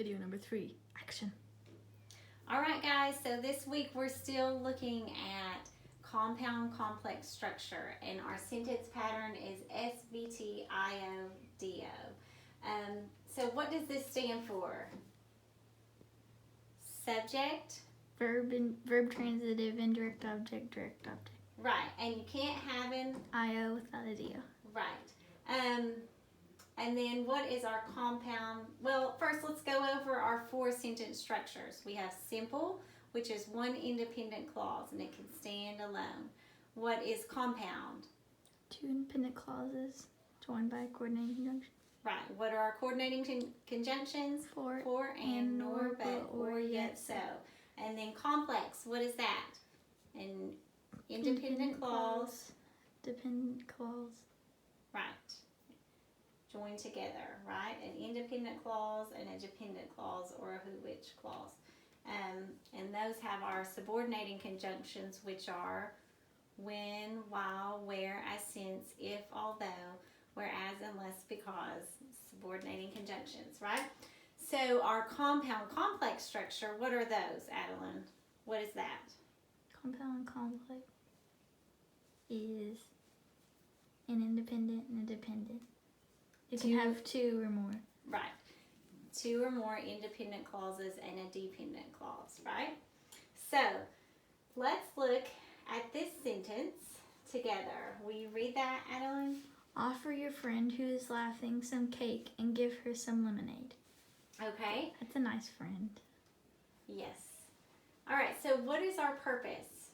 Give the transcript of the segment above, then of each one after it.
Video number 3, action. All right, guys, so this week we're still looking at compound complex structure, and our sentence pattern is SVTIODO. So what does this stand for? Subject, Verb transitive, indirect object, direct object. right, and you can't have an IO without a DO. right. And then what is our compound? Well, first let's go over our 4 sentence structures. We have simple, which is one independent clause and it can stand alone. What is compound? 2 independent clauses joined by a coordinating conjunction. Right. What are our coordinating conjunctions? For and, nor, but, or, yet, so. And then complex, what is that? An independent clause. Dependent clause. Right. Joined together, right? An independent clause and a dependent clause, or a who-which clause. And those have our subordinating conjunctions, which are when, while, where, as, since, if, although, whereas, unless, because, subordinating conjunctions, right? So our compound complex structure, what are those, Adeline? What is that? Compound complex is an independent and a dependent. It can have 2 or more. Right. 2 or more independent clauses and a dependent clause, right? So let's look at this sentence together. Will you read that, Adeline? Offer your friend who is laughing some cake and give her some lemonade. Okay. That's a nice friend. Yes. All right, so what is our purpose?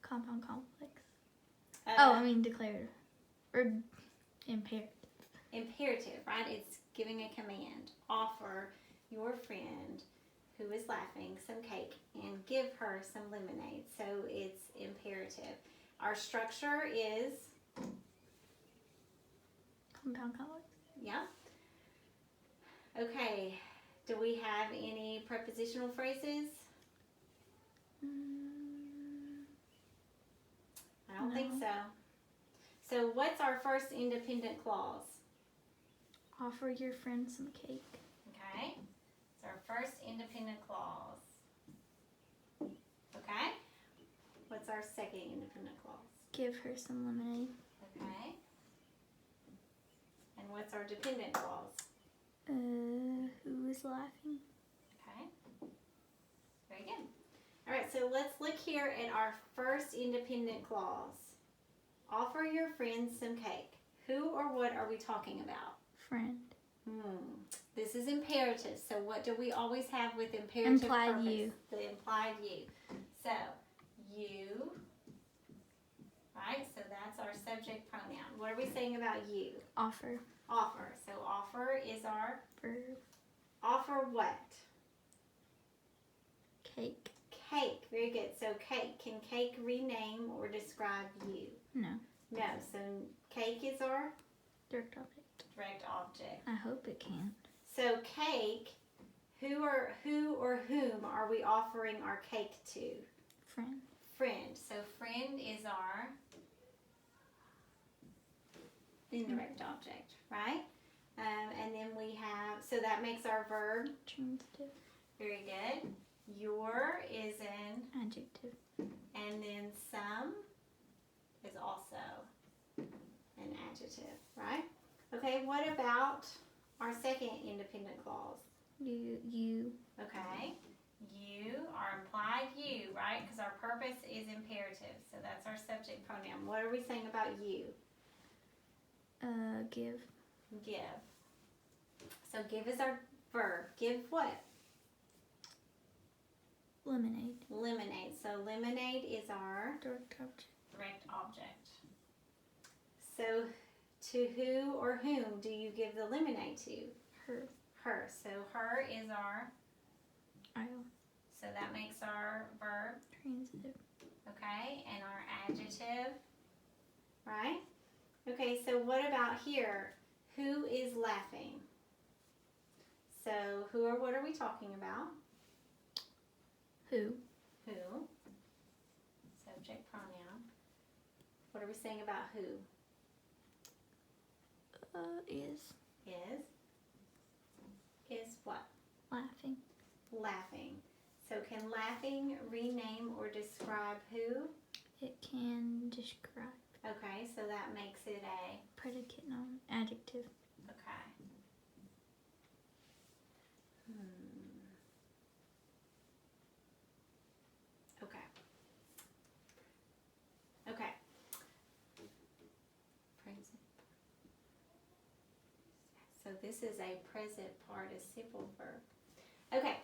Compound complex. Declarative. Or imperative. Imperative, right? It's giving a command. Offer your friend who is laughing some cake and give her some lemonade. So it's imperative. Our structure is... Compound complex. Yeah. Okay. Do we have any prepositional phrases? I don't think so. So what's our first independent clause? Offer your friend some cake. Okay. It's our first independent clause. Okay. What's our second independent clause? Give her some lemonade. Okay. And what's our dependent clause? Who is laughing? Okay. Very good. All right, so let's look here at our first independent clause. Offer your friend some cake. Who or what are we talking about? Friend. This is imperative. So what do we always have with imperative implied purpose? you. The implied you. So, you, right? So that's our subject pronoun. What are we saying about you? Offer. Offer. So offer is our verb. Offer what? Cake. Cake. Very good. So cake. Can cake rename or describe you? No. No. So cake is our direct object. Direct object. I hope it can. So cake, who or whom are we offering our cake to? Friend. Friend. So friend is our indirect object, right? And then we have, so that makes our verb transitive. Very good. Your is an adjective. And then some is also an adjective, right? Okay, what about our second independent clause? You. Okay. You, our implied you, right? Because our purpose is imperative. So that's our subject pronoun. What are we saying about you? Give. Give. So give is our verb. Give what? Lemonade. Lemonade. So lemonade is our direct object. Direct object. So to who or whom do you give the lemonade to? Her. Her. So her is our IO. So that makes our verb transitive. Okay, and our adjective, right? Okay, so what about here? Who is laughing? So who or what are we talking about? Who. Who. Subject pronoun. What are we saying about who? Is. Is. Laughing. So can laughing rename or describe who? It can describe. Okay, so that makes it a Predicate noun. Adjective. okay. Okay. Okay. Present. So this is a present participle verb. Okay.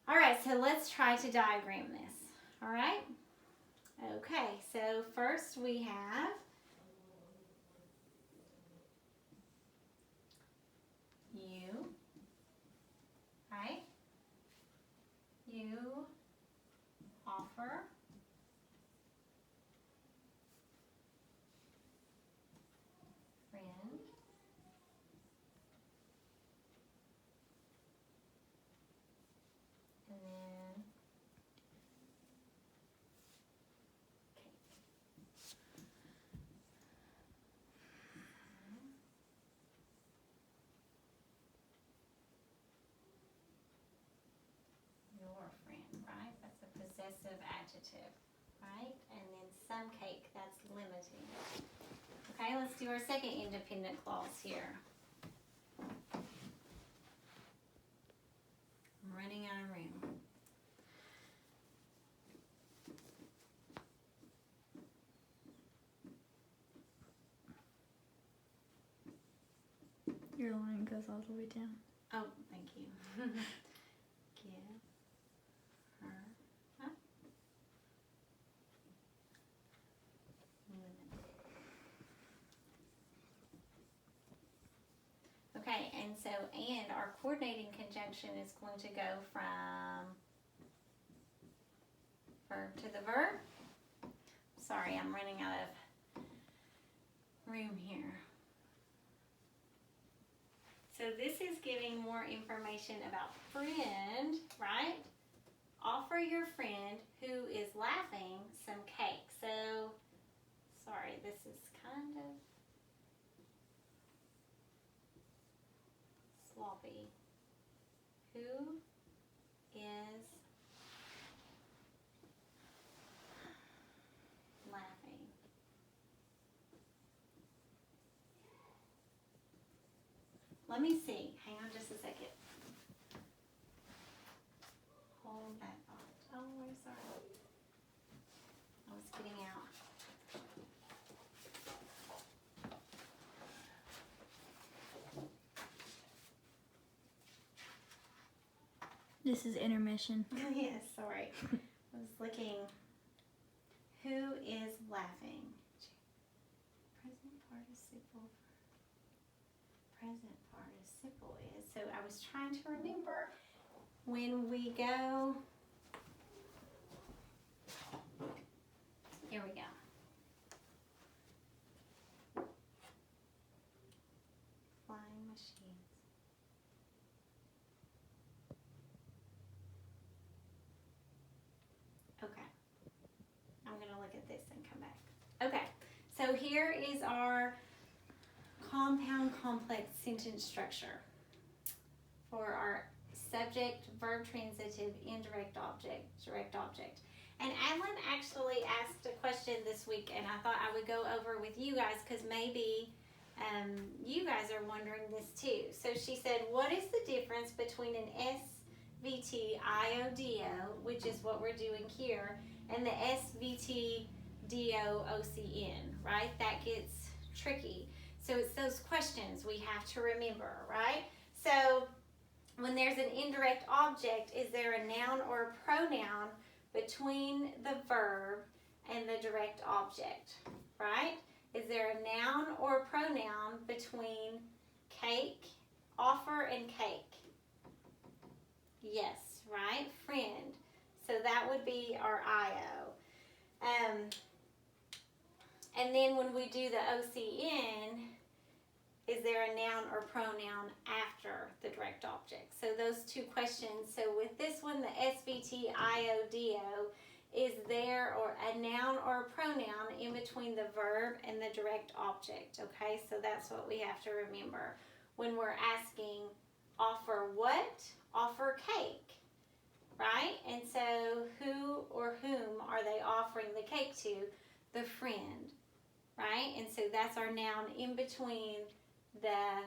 All right, so let's try to diagram this. All right? Okay, so first we have you, right? You offer friend and then your friend, right? That's a possessive adjective, right? And then some cake, that's limiting. Okay, let's do our second independent clause here. I'm running out of room. Your line goes all the way down. Oh, thank you. Give her a lemon. Okay, and so, and our coordinating conjunction is going to go from verb to the verb. Sorry, I'm running out of room here. So this is giving more information about friend, right? Offer your friend who is laughing some cake. So, sorry, this is kind of sloppy. Who is laughing? Let me see. Hang on just a second. Hold that thought. Oh, I'm sorry. I was getting out. This is intermission. Yes, sorry. I was looking. Who is laughing? Present participle. Present participle is. So I was trying to remember when we go. Here we go. Flying machines. Okay. I'm going to look at this and come back. Okay. So here is our compound complex sentence structure for our subject, verb transitive, indirect object, direct object. And Adlin actually asked a question this week, and I thought I would go over with you guys because maybe you guys are wondering this too. So she said, what is the difference between an SVT IODO, which is what we're doing here, and the SVT DOOCN, right? That gets tricky. So it's those questions we have to remember, right? So when there's an indirect object, is there a noun or a pronoun between the verb and the direct object, right? Is there a noun or a pronoun between cake, offer, and cake? Yes, right? Friend. So that would be our IO. And then when we do the OCN, is there a noun or pronoun after the direct object? So those two questions. So with this one, the SVT IODO, is there or a noun or a pronoun in between the verb and the direct object? Okay, so that's what we have to remember when we're asking offer what? Offer cake. right? And so who or whom are they offering the cake to? The friend, right? And so that's our noun in between the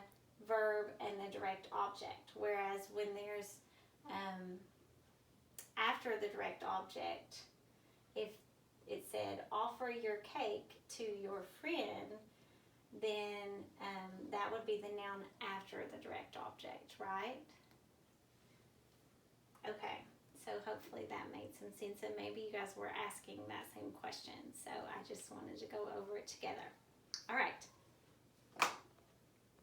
verb and the direct object. Whereas when there's after the direct object, if it said offer your cake to your friend, then that would be the noun after the direct object, right? Okay, so hopefully that made some sense, and maybe you guys were asking that same question, so I just wanted to go over it together. All right.